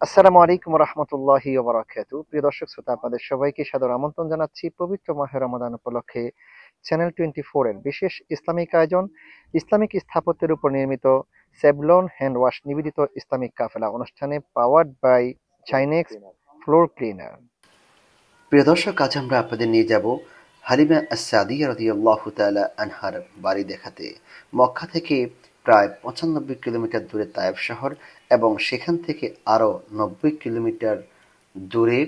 আসসালামু আলাইকুম রহমতুল্লাহি ওয়া বারাকাতুহু। প্রিয় দর্শক শ্রোতা, আপনাদের সবাইকে সাদর আমন্ত্রণ জানাচ্ছি পবিত্র মাহে রমাদান উপলক্ষে চ্যানেল 24 এর বিশেষ ইসলামিক আয়োজন ইসলামিক স্থাপত্যের উপর নির্মিত সেভলন হ্যান্ড ওয়াশ নিবেদিত ইসলামিক কাফেলা অনুষ্ঠানে পাওয়ার্ড বাই চাইনেক্স ফ্লোর ক্লিনার। প্রিয় দর্শক, আজ আমরা আপনাদের নিয়ে যাব হালিমা আস-সাদিয়া রাদিয়াল্লাহু তাআলা আনহার বাড়ি দেখাতে। মক্কা থেকে প্রায় ৯৫ কিলোমিটার দূরে তায়েফ শহর এবং সেখান থেকে আরও ৯০ কিলোমিটার দূরে,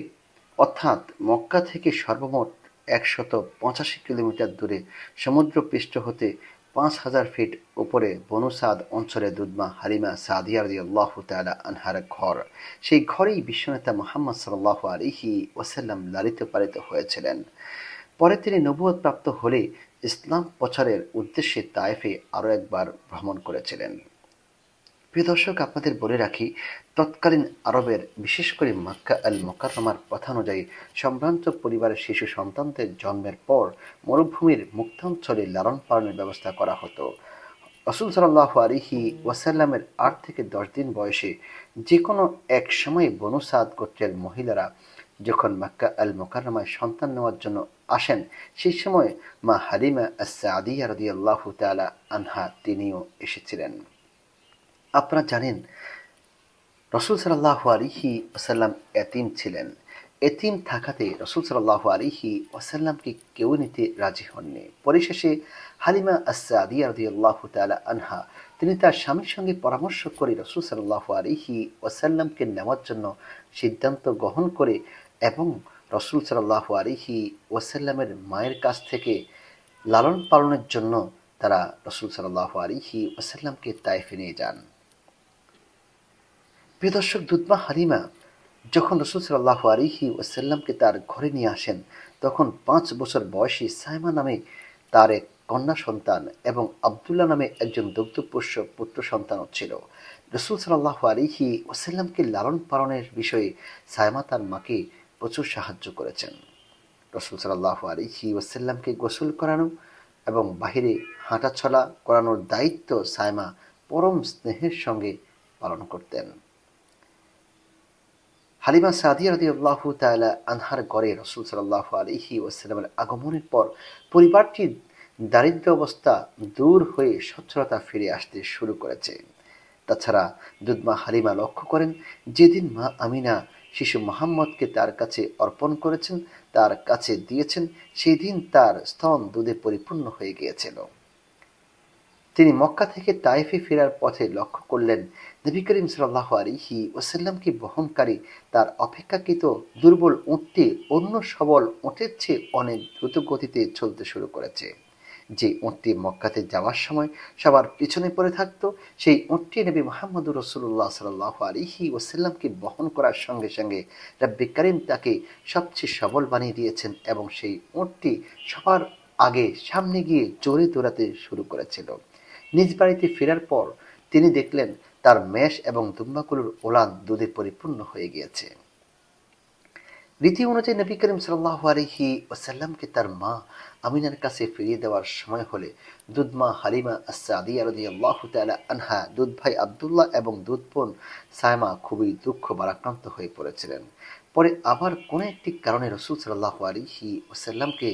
অর্থাৎ মক্কা থেকে সর্বমোট ১৮৫ কিলোমিটার দূরে সমুদ্রপৃষ্ঠ হতে ৫,০০০ ফিট উপরে বনু সাদ অঞ্চলে দুধমা হালিমা সাদিয়া রাদিয়াল্লাহু তাআলা আনহার ঘর। সেই ঘরেই বিশ্বনেতা মুহাম্মদ সাল্লাল্লাহু আলাইহি ওয়াসাল্লাম লালিত পালিত হয়েছিলেন। পরে তিনি নবুয়ত প্রাপ্ত হলে ইসলাম প্রচারের উদ্দেশ্যে তায়েফে আরও একবার ভ্রমণ করেছিলেন। প্রিয় দর্শক, আপনাদের বলে রাখি, তৎকালীন আরবের বিশেষ করে মক্কা আল মুকাররমার প্রথা অনুযায়ী সম্ভ্রান্ত পরিবারের শিশু সন্তানদের জন্মের পর মরুভূমির মুক্তাঞ্চলে লালন পালনের ব্যবস্থা করা হতো। রাসূল সাল্লাল্লাহু আলাইহি ওয়াসাল্লামের ৮ থেকে ১০ দিন বয়সে যে কোনো এক সময় বনু সাদ গোত্রের মহিলারা যখন মক্কা আল মুকাররমায় সন্তান নেওয়ার জন্য আসেন, সেই সময় মা হালিমা আস-সাদিয়া রাদিয়াল্লাহু তাআলা আনহা তিনিও এসেছিলেন। আপনারা জানেন, রাসূল সাল্লাল্লাহু আলাইহি ওয়াসাল্লাম এতিম ছিলেন। এতিম থাকাতে রাসূল সাল্লাল্লাহু আলাইহি ওয়াসাল্লামকে কেউ নিতে রাজি হননি। পরিশেষে হালিমা আস-সাদিয়া রাদিয়াল্লাহু তাআলা আনহা তিনি তার স্বামীর সঙ্গে পরামর্শ করে রাসূল সাল্লাল্লাহু আলাইহি ওয়াসাল্লামকে নেওয়ার জন্য সিদ্ধান্ত গ্রহণ করে এবং রাসূল সাল্লাল্লাহু আলাইহি ওয়াসাল্লামের মায়ের কাছ থেকে লালন পালনের জন্য তারা রাসূল সাল্লাল্লাহু আলাইহি ওয়াসাল্লামকে তায়েফে নিয়ে যান। প্রিয় দর্শক, দুধমা হালিমা যখন রাসূল সাল্লাল্লাহু আলাইহি ওয়াসাল্লামকে তার ঘরে নিয়ে আসেন, তখন ৫ বছর বয়সী সায়মা নামে তার এক কন্যা সন্তান এবং আব্দুল্লাহ নামে একজন দুগ্ধপোষ্য পুত্র সন্তানও ছিল। রাসূল সাল্লাল্লাহু আলাইহি ওয়াসাল্লামকে লালন পালনের বিষয়ে সায়মা তার মাকে প্রচুর সাহায্য করেছেন। রাসূল সাল্লাল্লাহু আলাইহি ওয়াসাল্লামকে গোসল করানো এবং বাহিরে হাঁটাচলা করানোর দায়িত্ব সায়মা পরম স্নেহের সঙ্গে পালন করতেন। হালিমা সাদিয়া রাদিয়াল্লাহু তাআলা আনহার ঘরে রাসূল সাল্লাল্লাহু আলাইহি ওয়াসাল্লামের আগমনের পর পরিবারটির দারিদ্র্য অবস্থা দূর হয়ে সচ্ছলতা ফিরে আসতে শুরু করেছে। তাছাড়া দুধমা হালিমা লক্ষ্য করেন, যেদিন মা আমিনা শিশু মুহাম্মদকে তার কাছে অর্পণ করেছেন, তার কাছে দিয়েছেন, সেই দিন তার স্তন দুধে পরিপূর্ণ হয়ে গিয়েছিল। তিনি মক্কা থেকে তায়েফে ফেরার পথে লক্ষ্য করলেন, নবী করিম সাল্লাল্লাহু আলাইহি ওয়াসাল্লামকে বহনকারী তার অপেক্ষাকৃত দুর্বল উটটি অন্য সবল উটের চেয়ে অনেক দ্রুত গতিতে চলতে শুরু করেছে। যে উটটি মক্কাতে যাওয়ার সময় সবার পিছনে পড়ে থাকত, সেই উটটি নবী মুহাম্মদুর রাসূলুল্লাহ সাল্লাল্লাহু আলাইহি ওয়াসাল্লামকে বহন করার সঙ্গে সঙ্গে রব্বে করিম তাকে সবচেয়ে সবল বানিয়ে দিয়েছেন এবং সেই উটটি সবার আগে সামনে গিয়ে জোরে দৌড়াতে শুরু করেছিল। নিজ বাড়িতে ফেরার পর তিনি দেখলেন তার মেষ এবং দুম্বাগুলোর ওলান দুধে পরিপূর্ণ হয়ে গিয়েছে। রীতি অনুযায়ী নবী করিম সাল্লাল্লাহু আলাইহি ওয়াসাল্লামকে তার মা আমিনার কাছে ফিরিয়ে দেওয়ার সময় হলে দুধমা হালিমা আস-সাদিয়া রাদিয়াল্লাহু তাআলা আনহা, দুধ ভাই আব্দুল্লাহ এবং দুধ বোন সায়মা খুবই দুঃখ ভারাক্রান্ত হয়ে পড়েছিলেন। পরে আবার কোনো একটি কারণে রাসূল সাল্লাল্লাহু আলাইহি ওয়াসাল্লামকে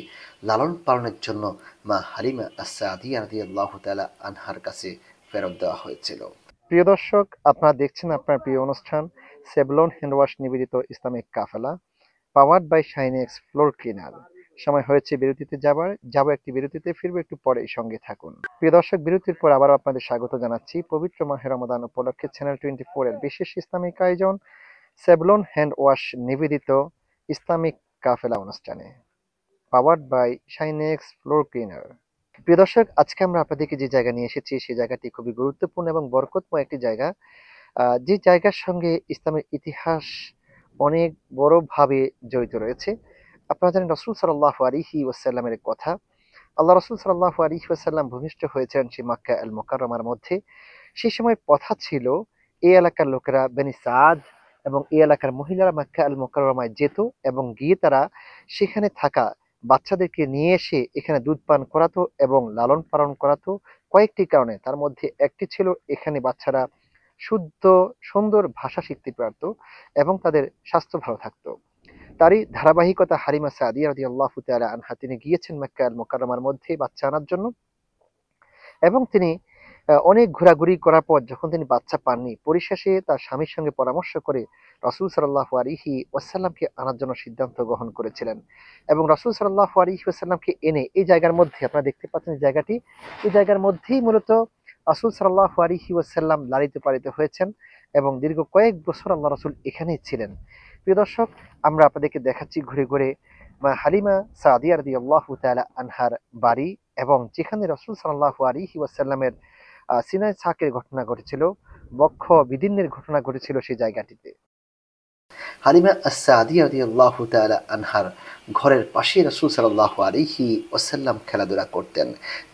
লালন পালনের জন্য মা হালিমা আস-সাদিয়া রাদিয়াল্লাহু তাআলা আনহার কাছে ফেরত দেওয়া হয়েছিল। প্রিয় দর্শক, আপনারা দেখছেন আপনার প্রিয় অনুষ্ঠান সেভলন হ্যান্ড ওয়াশ নিবেদিত Islamic Kafela powered by Shinex floor cleaner. সময় হয়েছে বিরতিতে যাব একটি বিরতিতে, ফিরবো একটু পরেই, সঙ্গে থাকুন। প্রিয় দর্শক, বিরতির পর আবারও আপনাদের স্বাগত জানাচ্ছি পবিত্র মাহে রমাদান উপলক্ষে চ্যানেল 24 এর বিশেষ ইসলামিক আয়োজন সেভলন হ্যান্ড ওয়াশ নিবেদিত ইসলামিক কাফেলা অনুষ্ঠানে powered by Shinex floor cleaner. প্রিয় দর্শক, আজকে আমরা আপনাদেরকে যে জায়গা নিয়ে এসেছি সেই জায়গাটি খুবই গুরুত্বপূর্ণ এবং বরকতময় একটি জায়গা, যে জায়গার সঙ্গে ইসলামের ইতিহাস অনেক বড়ভাবে জড়িত রয়েছে। আপনারা জানেন রাসূল সাল্লাল্লাহু আলাইহি ওয়াসাল্লামের কথা। আল্লাহ রাসূল সাল্লাল্লাহু আলাইহি ওয়াসাল্লাম ভূমিষ্ঠ হয়েছেন সেই মক্কা আল মুকাররমার মধ্যে। সেই সময় প্রথা ছিল এই এলাকার লোকেরা বনী সাদ এবং এই এলাকার মহিলারা মক্কা আল মুকাররমায় যেত এবং গিয়ে তারা সেখানে থাকা বাচ্চাদেরকে নিয়ে এসে এখানে দুধ পান করাতো এবং লালন পালন করাতো কয়েকটি কারণে। তার মধ্যে একটি ছিল এখানে বাচ্চারা শুদ্ধ সুন্দর ভাষা শিখতে পারত এবং তাদের স্বাস্থ্য ভালো থাকতো। তারই ধারাবাহিকতা হালিমা সাদিয়া রাদিয়াল্লাহু তাআলা আনহা তিনি গিয়েছেন মক্কা আল মুকাররমার মধ্যে বাচ্চা আনার জন্য এবং তিনি অনেক ঘোরাঘুরি করার পর যখন তিনি বাচ্চা পাননি, পরিশেষে তার স্বামীর সঙ্গে পরামর্শ করে রাসূল সাল্লাল্লাহু আলাইহি ওয়াসাল্লামকে আনার জন্য সিদ্ধান্ত গ্রহণ করেছিলেন। এবং রাসূল সাল্লাল্লাহু আলাইহি ওয়াসাল্লামকে এনে এই জায়গার মধ্যে আপনারা দেখতে পাচ্ছেন জায়গাটি, এই জায়গার মধ্যেই মূলত রাসূল সাল্লাল্লাহু আলাইহি ওয়াসাল্লাম লালিত পালিত হয়েছেন এবং দীর্ঘ কয়েক বছর আল্লাহ রাসূল এখানেই ছিলেন। প্রিয় দর্শক, আমরা আপনাদেরকে দেখাচ্ছি ঘুরে ঘুরে মা হালিমা সাদিয়া রাদিয়াল্লাহু তাআলা আনহার বাড়ি এবং যেখানে রাসূল সাল্লাল্লাহু আলাইহি ওয়াসাল্লামের সিনাই ছাকের ঘটনা ঘটেছিল, বক্ষ বিদীর্ণের ঘটনা ঘটেছিল সেই জায়গাটিতে। হালিমা আস-সাদিয়া রাদিয়াল্লাহু তাআলা আনহার ঘরের পাশে রাসূল সাল্লাল্লাহু আলাইহি ওয়াসাল্লাম খেলাধুলা করতেন,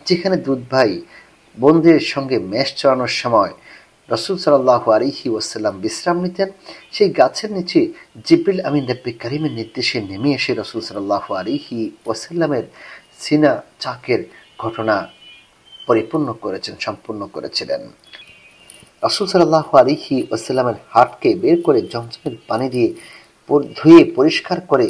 যেখানে দুধ ভাই বোনদের সঙ্গে মেষ চড়ানোর সময় রাসূল সাল্লাল্লাহু আলাইহি ওয়াসাল্লাম বিশ্রাম নিতেন। সেই গাছের নিচে জিবরিল আমিন নবী করিমের নির্দেশে নেমে এসে রাসূল সাল্লাল্লাহু আলাইহি ওয়াসাল্লামের সিনা চাকের ঘটনা সম্পূর্ণ করেছিলেন। রাসূল সাল্লাল্লাহু আলাইহি ওয়াসাল্লামের হাতকে বের করে জমজমের পানি দিয়ে ধুয়ে পরিষ্কার করে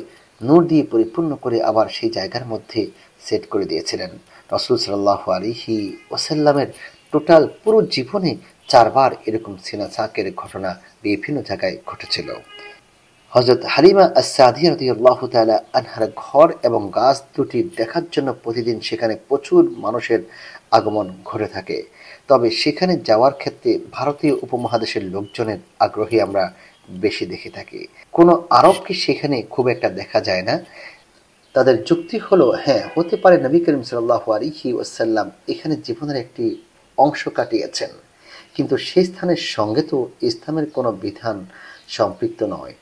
নূর দিয়ে পরিপূর্ণ করে আবার সেই জায়গার মধ্যে সেট করে দিয়েছিলেন। রাসূল সাল্লাল্লাহু আলাইহি ওয়াসাল্লামের টোটাল পুরো জীবনে 4 বার এরকম সিনা ছাকের ঘটনা বিভিন্ন জায়গায় ঘটেছিল। হযরত হালিমা আস-সাদিয়া রাদিয়াল্লাহু তাআলা আনহার ঘর এবং গাছ দুটি দেখার জন্য প্রতিদিন সেখানে প্রচুর মানুষের আগমন ঘটে থাকে। তবে সেখানে যাওয়ার ক্ষেত্রে ভারতীয় উপমহাদেশের লোকজনের আগ্রহী আমরা বেশি দেখে থাকি। কোনো আরবকে সেখানে খুব একটা দেখা যায় না। তাদের যুক্তি হলো, হ্যাঁ, হতে পারে নবী করিম সাল্লাল্লাহু আলাইহি ওয়াসাল্লাম এখানে জীবনের একটি অংশ কাটিয়েছেন, কিন্তু সেই স্থানের সঙ্গে তো ইসলামের কোনো বিধান সম্পৃক্ত নয়।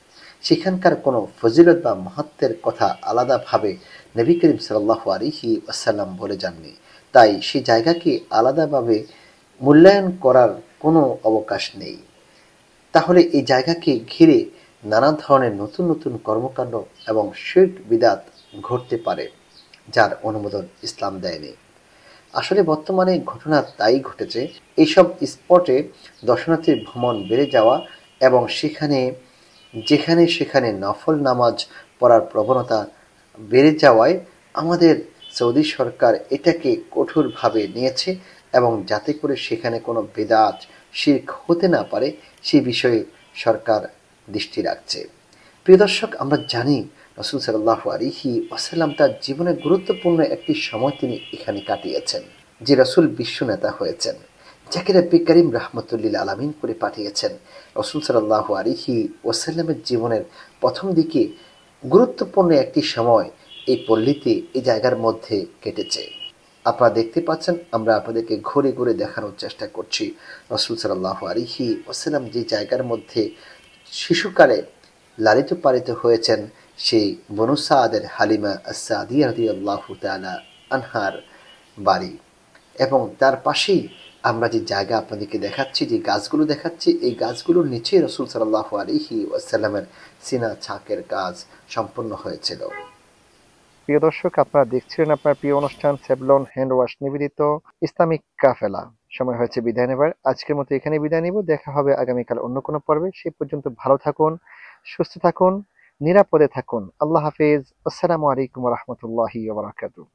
সেখানকার কোনো ফজিলত বা মাহাত্ম্যের কথা আলাদাভাবে নবী করিম সাল্লাল্লাহু আলাইহি ওয়াসাল্লাম বলে যাননি। তাই সেই জায়গাকে আলাদাভাবে মূল্যায়ন করার কোনো অবকাশ নেই। তাহলে এই জায়গাকে ঘিরে নানা ধরনের নতুন নতুন কর্মকাণ্ড এবং শিরক বিদআত ঘটতে পারে, যার অনুমোদন ইসলাম দেয়নি। আসলে বর্তমানে ঘটনা তাই ঘটেছে। এইসব স্পটে দর্শনার্থীর ভ্রমণ বেড়ে যাওয়া এবং যেখানে সেখানে নফল নামাজ পড়ার প্রবণতা বেড়ে যাওয়ায় আমাদের সৌদি সরকার এটাকে কঠোরভাবে নিয়েছে এবং যাতে করে সেখানে কোনো বিদআত শিরক হতে না পারে সেই বিষয়ে সরকার দৃষ্টি রাখছে। প্রিয় দর্শক, আমরা জানি রাসূল সাল্লাল্লাহু আলাইহি ওয়াসাল্লাম তার জীবনের গুরুত্বপূর্ণ একটি সময় তিনি এখানে কাটিয়েছেন। যে রাসূল বিশ্ব নেতা হয়েছেন, যাকে নবী করিম রাহমাতুল লিল আলামিন করে পাঠিয়েছেন। রাসূল সাল্লাল্লাহু আলাইহি ওয়াসাল্লামের জীবনের প্রথম দিকে গুরুত্বপূর্ণ একটি সময় এই পল্লীতে, এই জায়গার মধ্যে কেটেছে। আপনারা দেখতে পাচ্ছেন, আমরা আপনাদেরকে ঘুরে ঘুরে দেখানোর চেষ্টা করছি রাসূল সাল্লাল্লাহু আলাইহি ওয়াসাল্লাম যে জায়গার মধ্যে শিশুকালে লালিত পালিত হয়েছেন, সেই বনু সাদের হালিমা আস-সাদিয়া রাদিয়াল্লাহু তাআলা আনহার বাড়ি। এবং তার পাশেই আমরা যে জায়গা আপনাদেরকে দেখাচ্ছি, যে গাছগুলো দেখাচ্ছি, এই গাছগুলোর নিচে রাসূল সাল্লাল্লাহু আলাইহি ওয়াসাল্লামের সিনা ছাকের কাজ সম্পন্ন হয়েছিল। প্রিয় দর্শক, আপনারা দেখছিলেন আপনার প্রিয় অনুষ্ঠান সেভলন হ্যান্ড ওয়াশ নিবেদিত ইসলামিক কাফেলা। সময় হয়েছে বিদায় নেবার। আজকের মতো এখানে বিদায় নিব। দেখা হবে আগামীকাল অন্য কোনো পর্বে। সেই পর্যন্ত ভালো থাকুন, সুস্থ থাকুন, নিরাপদে থাকুন। আল্লাহ হাফেজ। আসসালামু আলাইকুম ওয়া রাহমাতুল্লাহি ওয়া বারাকাতুহু।